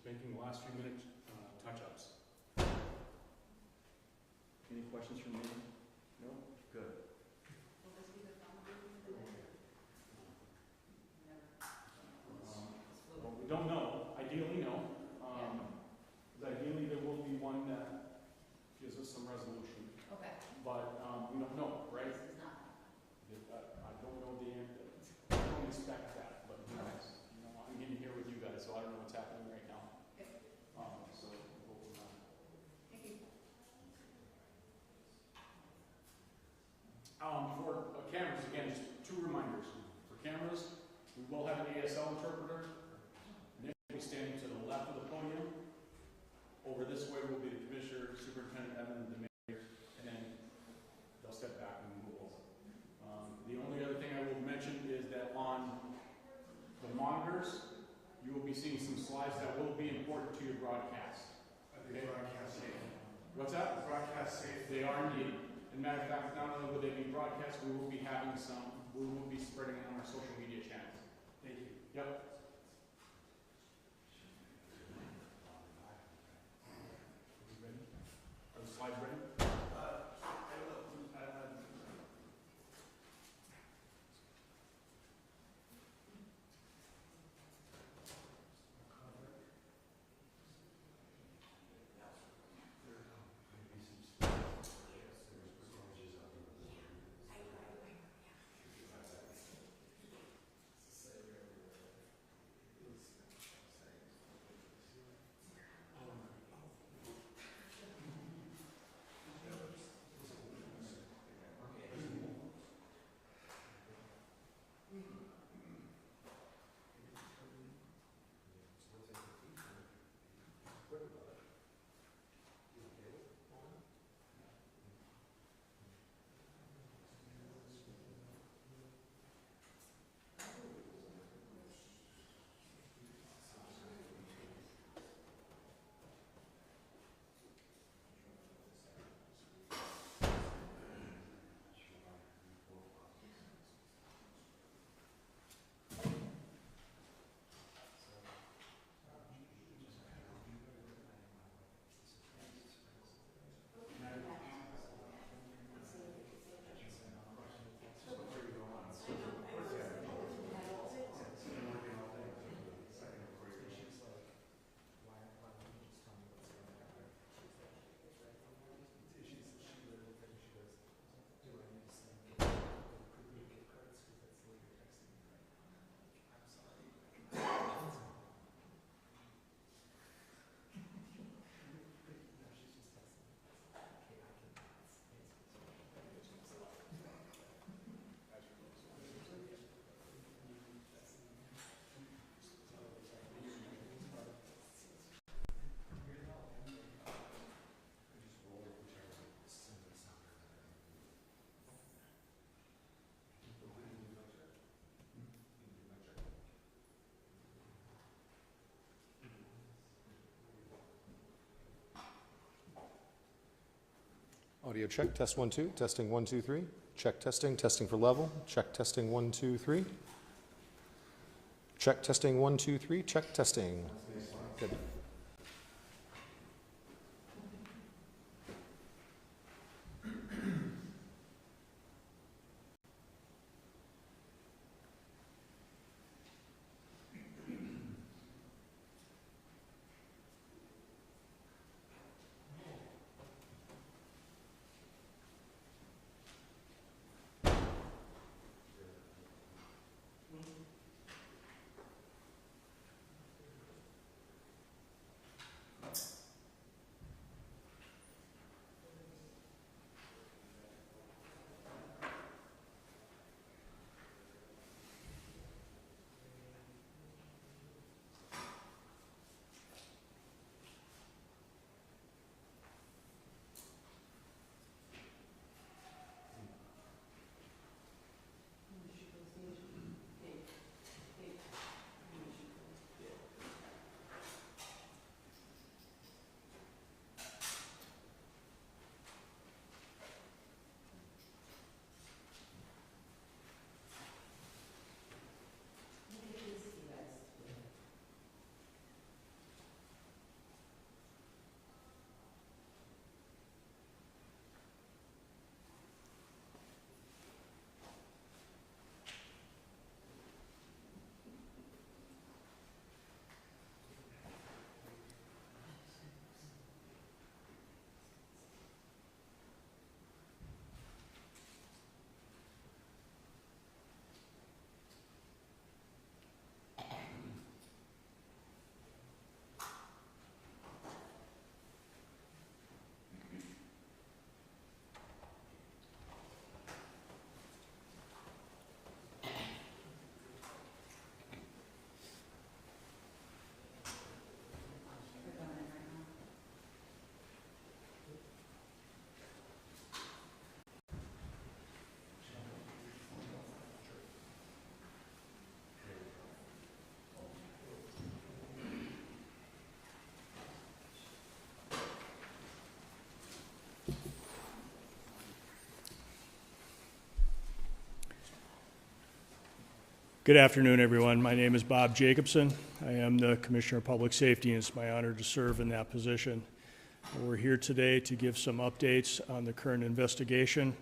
making the last few minute touch-ups. Any questions from me? No? Good. Will this be the final version of it? Well, we don't know. Ideally, no. Ideally, there will be one that gives us some resolution. Okay. But we don't know, right? This is not. I don't know the answer. I don't expect that, but who knows? You know, I'm getting here with you guys, so I don't know what's happening right now. Okay. So we'll go with that. Thank you. For cameras, again, just two reminders. For cameras, we will have an ASL interpreter. Nick will be standing to the left of the podium. Over this way will be the commissioner, superintendent, Evan, and the mayor, and then they'll step back and move over. The only other thing I will mention is that on the monitors, you will be seeing some slides that will be important to your broadcast. Are they broadcast safe? What's that? Broadcast safe. They are indeed. As a matter of fact, not only will they be broadcast, we will be having some, we will be spreading it on our social media channels. Thank you. Yep. Are the slides ready? Audio check, test 1 2, testing 1 2 3. Check testing, testing for level. Check testing 1 2 3. Check testing 1 2 3. Check testing. Good. Good afternoon, everyone. My name is Bob Jacobson. I am the Commissioner of Public Safety, and it's my honor to serve in that position. We're here today to give some updates on the current investigation.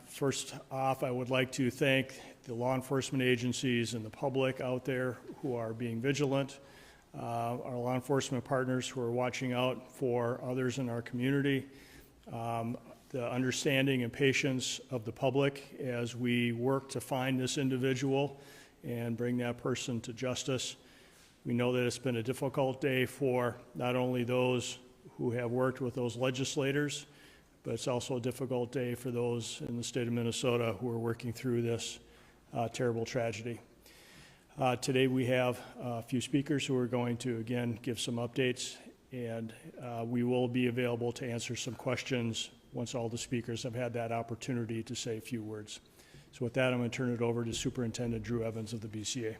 First off, I would like to thank the law enforcement agencies and the public out there who are being vigilant, our law enforcement partners who are watching out for others in our community, the understanding and patience of the public as we work to find this individual and bring that person to justice. We know that it's been a difficult day for not only those who have worked with those legislators, but it's also a difficult day for those in the state of Minnesota who are working through this terrible tragedy. Today we have a few speakers who are going to, again, give some updates, and we will be available to answer some questions once all the speakers have had that opportunity to say a few words. So with that, I'm going to turn it over to Superintendent Drew Evans of the BCA.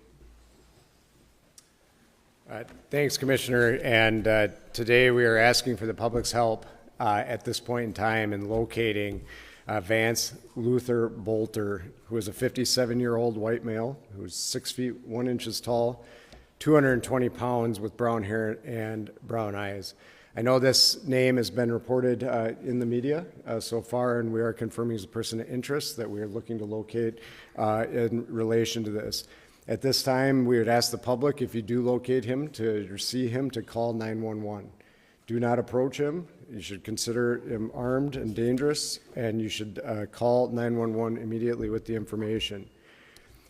Thanks, Commissioner. And today we are asking for the public's help at this point in time in locating Vance Luther Bolter, who is a 57-year-old white male who is 6 feet 1 inch tall, 220 pounds, with brown hair and brown eyes. I know this name has been reported in the media so far, and we are confirming as a person of interest that we are looking to locate in relation to this. At this time, we would ask the public, if you do locate him or see him, to call 911. Do not approach him. You should consider him armed and dangerous, and you should call 911 immediately with the information.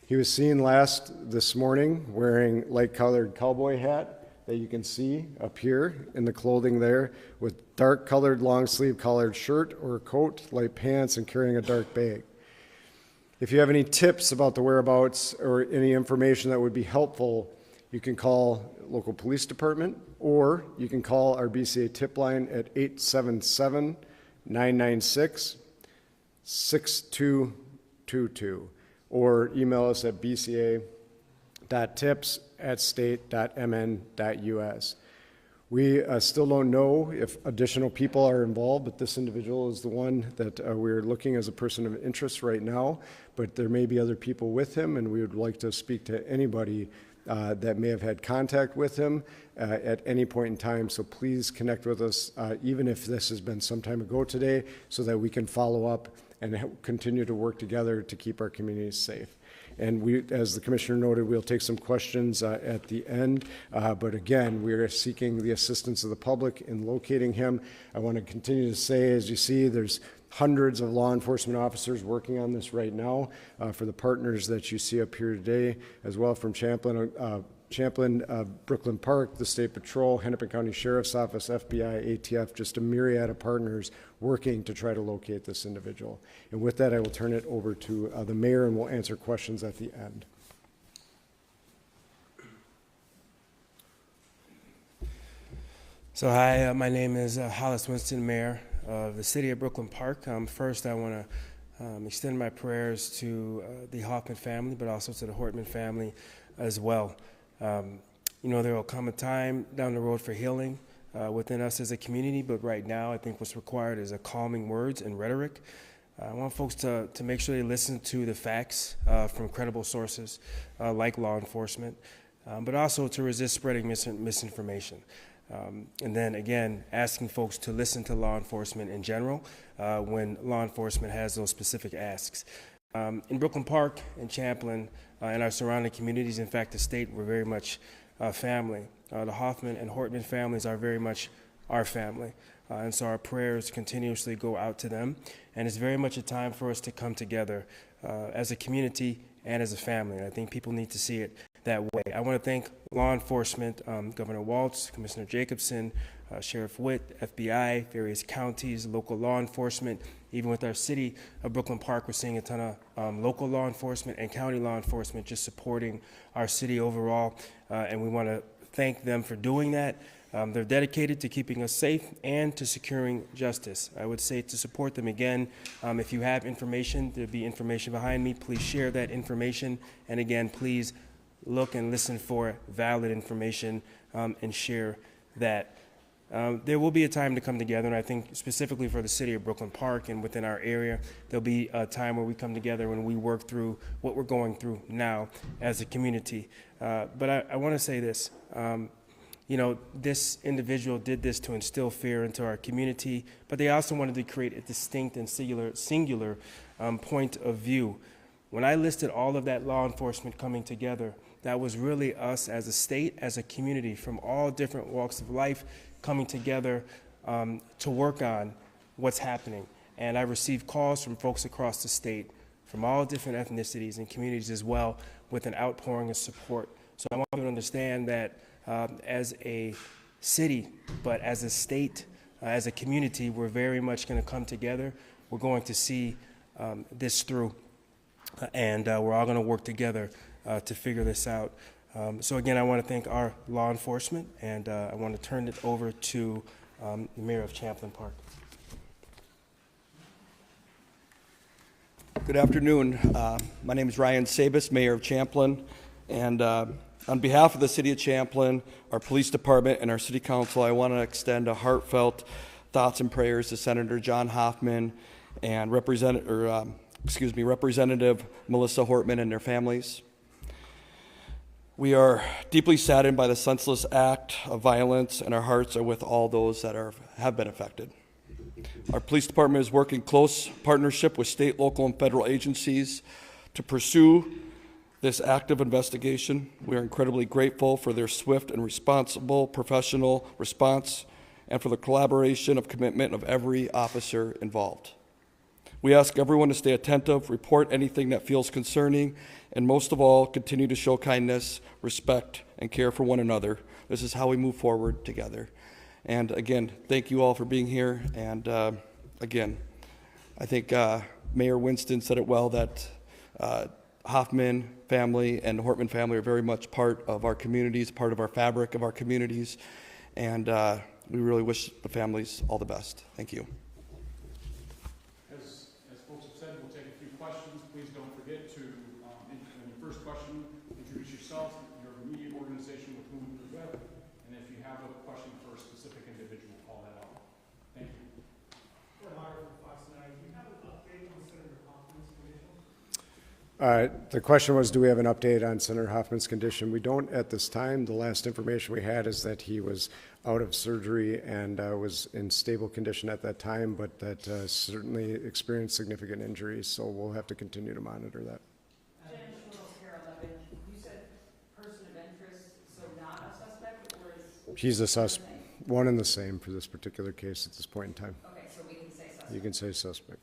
He was seen last this morning wearing light-colored cowboy hat that you can see up here in the clothing there, with dark-colored long-sleeve collared shirt or coat, light pants, and carrying a dark bag. If you have any tips about the whereabouts or any information that would be helpful, you can call local police department, or you can call our BCA tip line at 877-996-6222, or email us at bca.tips@state.mn.us. We still don't know if additional people are involved, but this individual is the one that we're looking as a person of interest right now, but there may be other people with him, and we would like to speak to anybody that may have had contact with him at any point in time. So please connect with us, even if this has been some time ago today, so that we can follow up and continue to work together to keep our communities safe. And we, as the Commissioner noted, we'll take some questions at the end. But again, we are seeking the assistance of the public in locating him. I want to continue to say, as you see, there's hundreds of law enforcement officers working on this right now for the partners that you see up here today, as well from Champlain, Brooklyn Park, the State Patrol, Hennepin County Sheriff's Office, FBI, ATF, just a myriad of partners working to try to locate this individual. And with that, I will turn it over to the mayor, and we'll answer questions at the end. So hi, my name is Hollis Winston, Mayor of the City of Brooklyn Park. First, I want to extend my prayers to the Hoffman family, but also to the Hortman family as well. You know, there will come a time down the road for healing within us as a community, but right now I think what's required is a calming words and rhetoric. I want folks to make sure they listen to the facts from credible sources like law enforcement, but also to resist spreading misinformation. And then again, asking folks to listen to law enforcement in general when law enforcement has those specific asks. In Brooklyn Park and Champlain and our surrounding communities, in fact, the state, we're very much family. The Hoffman and Hortman families are very much our family. And so our prayers continuously go out to them. And it's very much a time for us to come together as a community and as a family. And I think people need to see it that way. I want to thank law enforcement, Governor Waltz, Commissioner Jacobson, Sheriff Witt, FBI, various counties, local law enforcement. Even with our city of Brooklyn Park, we're seeing a ton of local law enforcement and county law enforcement just supporting our city overall. And we want to thank them for doing that. They're dedicated to keeping us safe and to securing justice. I would say to support them again, if you have information, there'll be information behind me. Please share that information. And again, please look and listen for valid information and share that. There will be a time to come together, and I think specifically for the city of Brooklyn Park and within our area, there'll be a time where we come together and we work through what we're going through now as a community. But I want to say this. You know, this individual did this to instill fear into our community, but they also wanted to create a distinct and singular point of view. When I listed all of that law enforcement coming together, that was really us as a state, as a community, from all different walks of life, coming together to work on what's happening. And I received calls from folks across the state, from all different ethnicities and communities as well, with an outpouring of support. So I want you to understand that as a city, but as a state, as a community, we're very much going to come together. We're going to see this through, and we're all going to work together to figure this out. So again, I want to thank our law enforcement, and I want to turn it over to the Mayor of Champlain Park. Good afternoon. My name is Ryan Sabis, Mayor of Champlain, and on behalf of the City of Champlain, our Police Department, and our City Council, I want to extend a heartfelt thoughts and prayers to Senator John Hoffman and Representative Melissa Hortman and their families. We are deeply saddened by the senseless act of violence, and our hearts are with all those that have been affected. Our police department is working close partnership with state, local, and federal agencies to pursue this active investigation. We are incredibly grateful for their swift and responsible professional response and for the collaboration of commitment of every officer involved. We ask everyone to stay attentive, report anything that feels concerning, and most of all, continue to show kindness, respect, and care for one another. This is how we move forward together. And again, thank you all for being here. And again, I think Mayor Winston said it well that Hoffman family and the Hortman family are very much part of our communities, part of our fabric of our communities. And we really wish the families all the best. Thank you. As folks have said, we'll take a few questions. Please don't forget to, in your first question, introduce yourself, your immediate organization with whom you're with, and if you have a question for a specific individual, call that out. Thank you. The question was, do we have an update on Senator Hoffman's condition? We don't at this time. The last information we had is that he was out of surgery and was in stable condition at that time, but that certainly experienced significant injuries, so we'll have to continue to monitor that. Jen Care 11, you said person of interest, so not a suspect, or is? He's a suspect, one and the same for this particular case at this point in time. Okay, so we can say suspect. You can say suspect.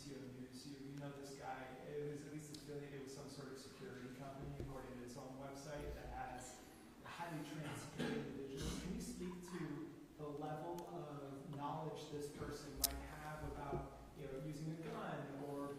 You know this guy, it was at least affiliated with some sort of security company, according to its own website, that has highly trained security individuals. Can you speak to the level of knowledge this person might have about, using a gun or,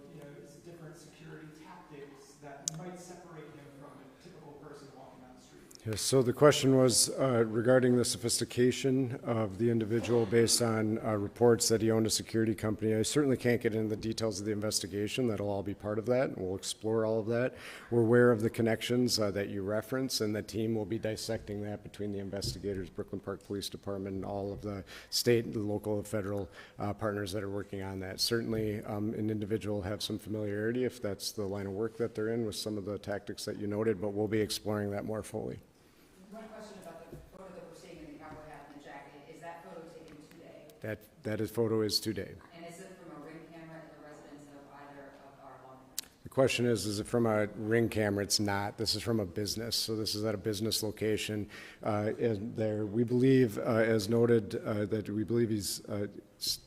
different security tactics that might separate him from a typical person walking down the street? Yes, so the question was regarding the sophistication of the individual based on reports that he owned a security company. I certainly can't get into the details of the investigation. That'll all be part of that, and we'll explore all of that. We're aware of the connections that you reference, and the team will be dissecting that between the investigators, Brooklyn Park Police Department, and all of the state, the local, and federal partners that are working on that. Certainly, an individual will have some familiarity if that's the line of work that they're in with some of the tactics that you noted, but we'll be exploring that more fully. One question about the photo that we're seeing in the cowboy hat and the jacket. Is that photo taken today? That photo is today. And is it from a ring camera in the residence of either of our lawmakers? The question is it from a ring camera? It's not. This is from a business. So this is at a business location. And there, we believe, as noted, that we believe he's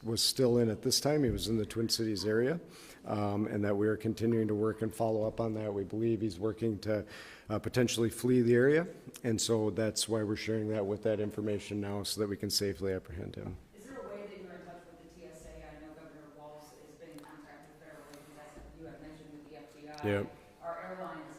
was still in at this time. He was in the Twin Cities area, and that we are continuing to work and follow up on that. We believe he's working to potentially flee the area, and so that's why we're sharing that with that information now, so that we can safely apprehend him. Is there a way that you're in touch with the TSA? I know Governor Walz has been in contact with federal agencies, as you have mentioned with the FBI. Yep. Are airlines,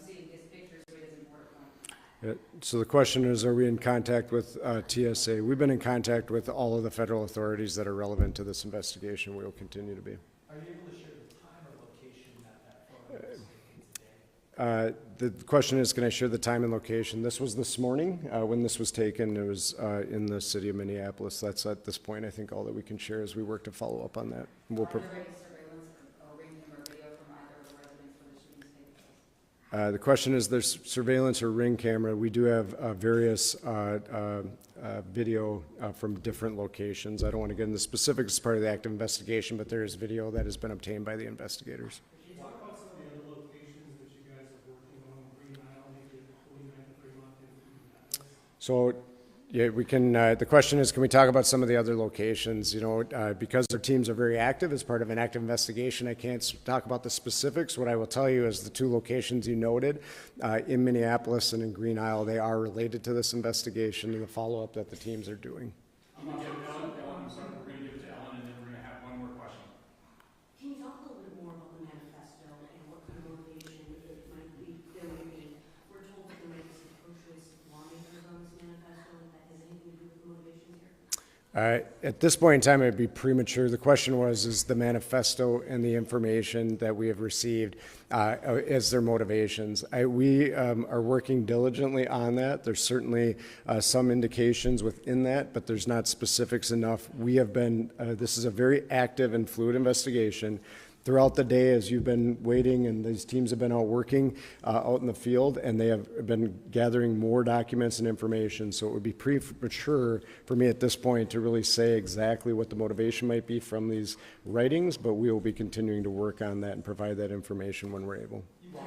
seeing his pictures so he doesn't board a plane? So the question is, are we in contact with TSA? We've been in contact with all of the federal authorities that are relevant to this investigation. We will continue to be. Are you able to share the time or location that photo was taken today? The question is, can I share the time and location? This was this morning when this was taken. It was in the city of Minneapolis. That's at this point, I think, all that we can share as we work to follow up on that. We'll Are there any surveillance or ring camera video from either of the residents where the shootings take place? The question is, there's surveillance or ring camera. We do have various video from different locations. I don't want to get into specifics as part of the active investigation, but there is video that has been obtained by the investigators. Can you talk about some of the other locations that you guys are working on, Green Isle, maybe at 49th and Fremont and Minneapolis? So, yeah, we can, the question is, can we talk about some of the other locations? You know, because our teams are very active as part of an active investigation, I can't talk about the specifics. What I will tell you is the two locations you noted, in Minneapolis and in Green Isle, they are related to this investigation and the follow-up that the teams are doing. I'm going to give Ellen, I'm sorry, we're going to give it to Ellen, and then we're going to have one more question. Can you talk a little bit more about the manifesto and what kind of motivation it might be? There might be, we're told that there might be some pro-choice lawmakers on this manifesto, if that has anything to do with the motivation here? At this point in time, it would be premature. The question was, is the manifesto and the information that we have received as their motivations? We are working diligently on that. There's certainly some indications within that, but there's not specifics enough. We have been, this is a very active and fluid investigation. Throughout the day, as you've been waiting and these teams have been out working out in the field, and they have been gathering more documents and information, so it would be premature for me at this point to really say exactly what the motivation might be from these writings, but we will be continuing to work on that and provide that information when we're able. Mr.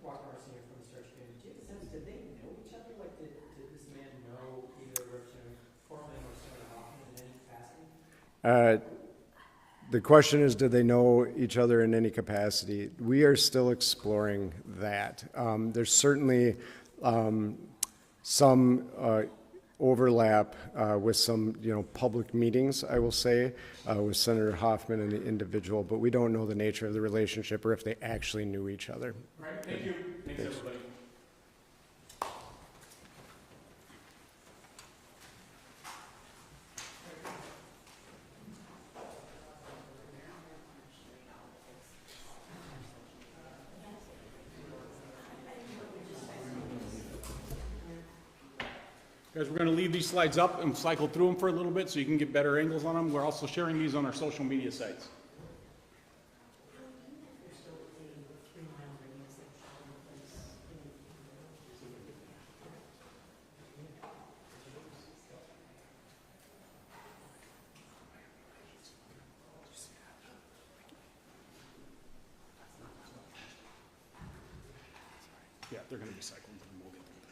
Walker, senior from the search team. Do you have a sense, did they know each other? Like, did this man know either Representative Champlain or Senator Hoffman in any capacity? The question is, did they know each other in any capacity? We are still exploring that. There's certainly some overlap with some, public meetings, I will say, with Senator Hoffman and the individual, but we don't know the nature of the relationship or if they actually knew each other. All right, thank you. Thanks, everybody. Guys, we're going to leave these slides up and cycle through them for a little bit so you can get better angles on them. We're also sharing these on our social media sites. Yeah, they're going to be cycling through them. We'll get through that.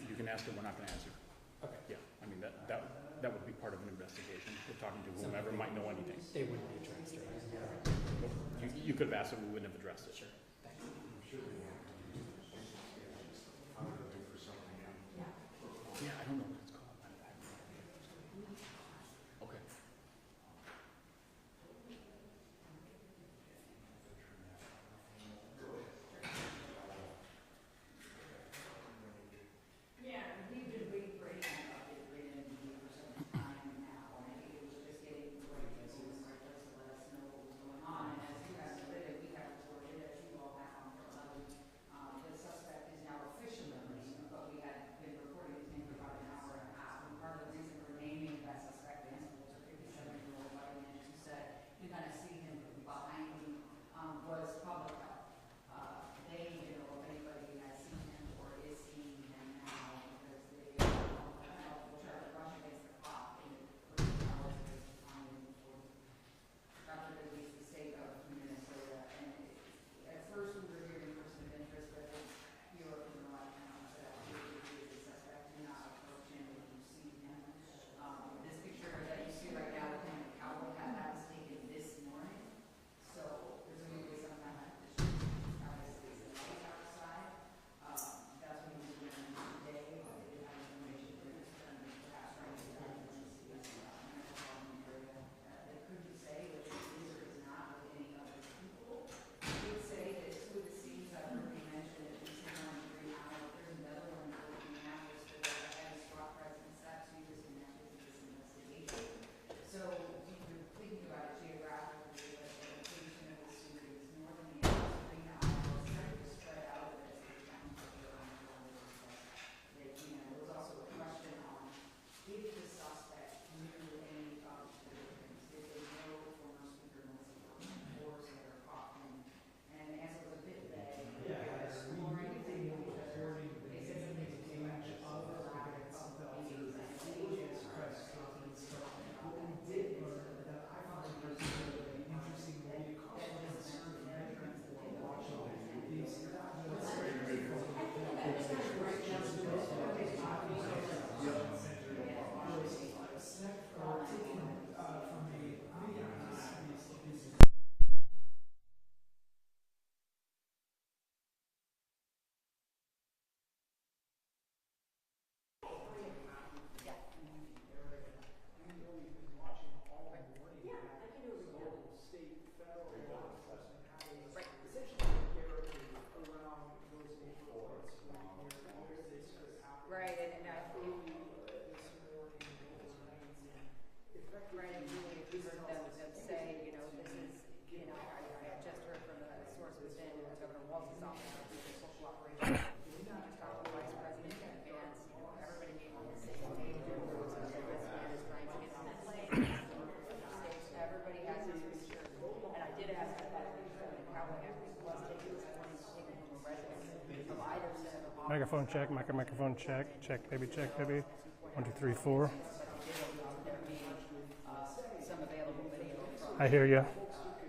You can ask her, we're not going to answer. Okay. Yeah, I mean, that would be part of an investigation. We're talking to whomever might know anything. They wouldn't be addressed, right? You could have asked it, we wouldn't have addressed it. Sure. Yeah, I don't know what it's called. Okay. Yeah, we've been waiting for any kind of update, Brandon, for some time now, and I think it was just getting right to the right place to let us know what was going on. And as you guys admitted, we have reported, as you all Microphone check, microphone check, check baby, 1, 2, 3, 4. Some available video from I hear you.